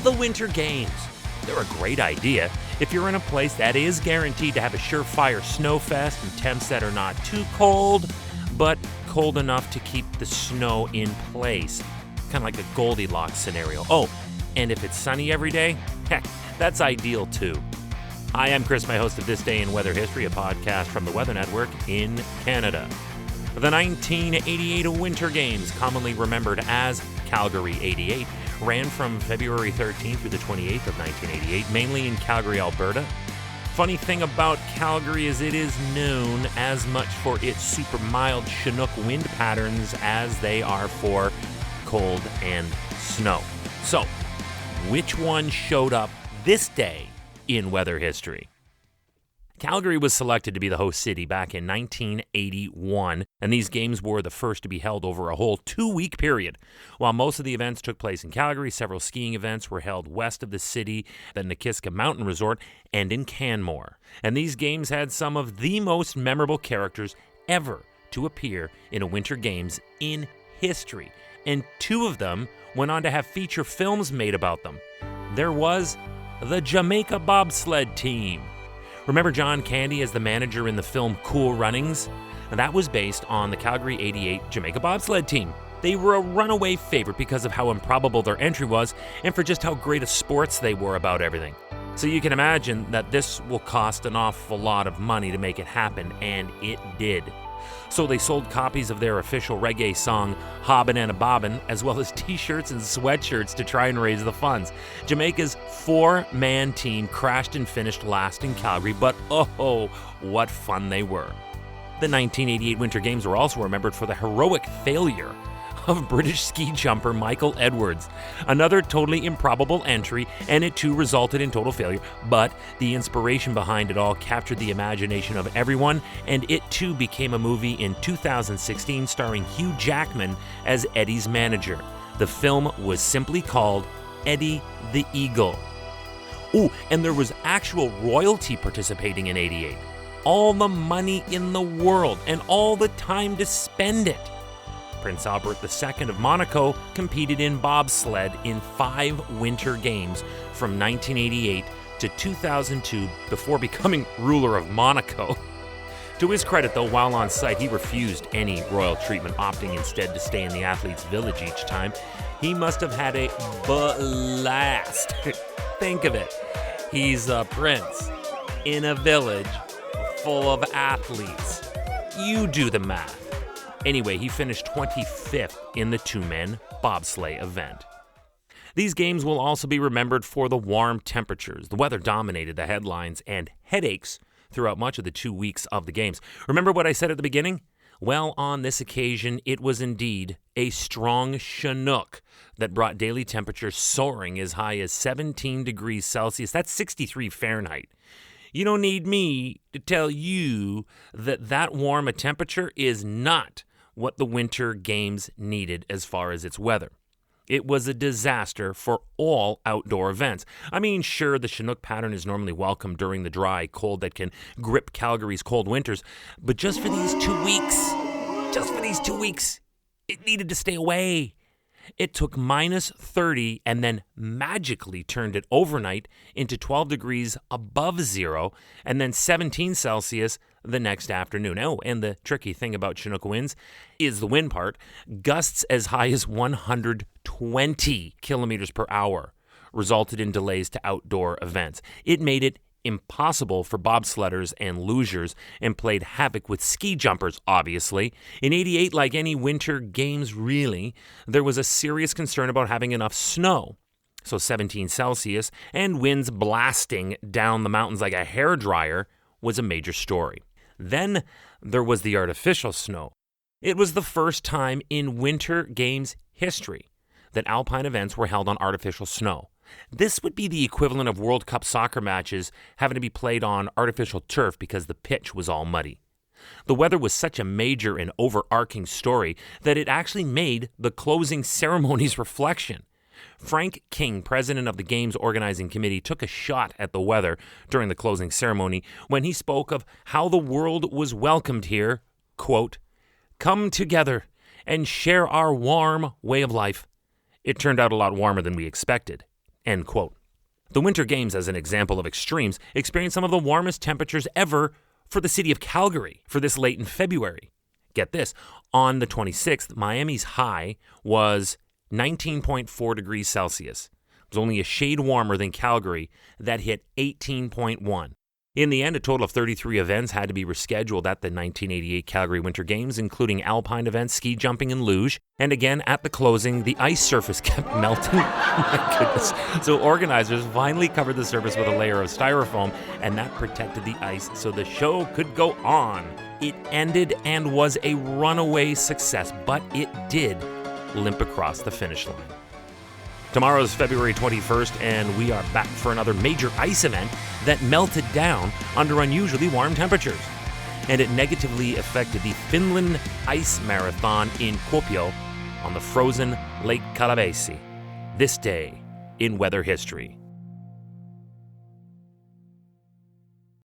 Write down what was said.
the Winter Games. They're a great idea if you're in a place that is guaranteed to have a surefire snowfest and temps that are not too cold, but cold enough to keep the snow in place. Kind of like a Goldilocks scenario. Oh, and if it's sunny every day, heck, that's ideal too. Hi, I'm Chris, my host of This Day in Weather History, a podcast from the Weather Network in Canada. The 1988 Winter Games, commonly remembered as Calgary 88, ran from February 13th through the 28th of 1988, mainly in Calgary, Alberta. Funny thing about Calgary is it is known as much for its super mild chinook wind patterns as they are for cold and snow. So, which one showed up this day in weather history? Calgary was selected to be the host city back in 1981, and these games were the first to be held over a whole 2-week period. While most of the events took place in Calgary, several skiing events were held west of the city, the Nakiska Mountain Resort, and in Canmore. And these games had some of the most memorable characters ever to appear in a Winter Games in history, and 2 of them went on to have feature films made about them. There was the Jamaica bobsled team. Remember John Candy as the manager in the film Cool Runnings? That was based on the Calgary 88 Jamaica bobsled team. They were a runaway favorite because of how improbable their entry was and for just how great of sports they were about everything. So you can imagine that this will cost an awful lot of money to make it happen, and it did. So they sold copies of their official reggae song, Hobbin' and a Bobbin', as well as t-shirts and sweatshirts to try and raise the funds. Jamaica's 4-man team crashed and finished last in Calgary, but oh, what fun they were. The 1988 Winter Games were also remembered for the heroic failure of British ski jumper Michael Edwards. Another totally improbable entry, and it too resulted in total failure, but the inspiration behind it all captured the imagination of everyone, and it too became a movie in 2016 starring Hugh Jackman as Eddie's manager. The film was simply called Eddie the Eagle. Ooh, and there was actual royalty participating in 88. All the money in the world and all the time to spend it. Prince Albert II of Monaco competed in bobsled in 5 Winter Games from 1988 to 2002 before becoming ruler of Monaco. To his credit, though, while on site, he refused any royal treatment, opting instead to stay in the athletes' village each time. He must have had a blast. Think of it. He's a prince in a village full of athletes. You do the math. Anyway, he finished 25th in the 2-man bobsleigh event. These games will also be remembered for the warm temperatures. The weather dominated the headlines and headaches throughout much of the 2 weeks of the games. Remember what I said at the beginning? Well, on this occasion, it was indeed a strong chinook that brought daily temperatures soaring as high as 17 degrees Celsius. That's 63 Fahrenheit. You don't need me to tell you that warm a temperature is not what the Winter Games needed as far as its weather. It was a disaster for all outdoor events. I mean, sure, the chinook pattern is normally welcome during the dry cold that can grip Calgary's cold winters, but just for these 2 weeks, it needed to stay away. It took minus 30 and then magically turned it overnight into 12 degrees above zero and then 17 Celsius the next afternoon. Oh, and the tricky thing about Chinook winds is the wind part. Gusts as high as 120 kilometers per hour resulted in delays to outdoor events. It made it impossible for bobsledders and lugers and played havoc with ski jumpers, obviously. In 88, like any Winter Games really, there was a serious concern about having enough snow. So 17 Celsius and winds blasting down the mountains like a hairdryer was a major story. Then there was the artificial snow. It was the first time in Winter Games history that alpine events were held on artificial snow. This would be the equivalent of World Cup soccer matches having to be played on artificial turf because the pitch was all muddy. The weather was such a major and overarching story that it actually made the closing ceremony's reflection. Frank King, president of the Games Organizing Committee, took a shot at the weather during the closing ceremony when he spoke of how the world was welcomed here, quote, "Come together and share our warm way of life. It turned out a lot warmer than we expected. End quote. The Winter Games, as an example of extremes, experienced some of the warmest temperatures ever for the city of Calgary for this late in February. Get this, on the 26th, Miami's high was 19.4 degrees Celsius. It was only a shade warmer than Calgary that hit 18.1. In the end, a total of 33 events had to be rescheduled at the 1988 Calgary Winter Games, including alpine events, ski jumping, and luge. And again, at the closing, the ice surface kept melting. Oh my goodness. So organizers finally covered the surface with a layer of styrofoam, and that protected the ice so the show could go on. It ended and was a runaway success, but it did limp across the finish line. Tomorrow's February 21st, and we are back for another major ice event that melted down under unusually warm temperatures. And it negatively affected the Finland Ice Marathon in Kuopio on the frozen Lake Kallavesi. This day in weather history.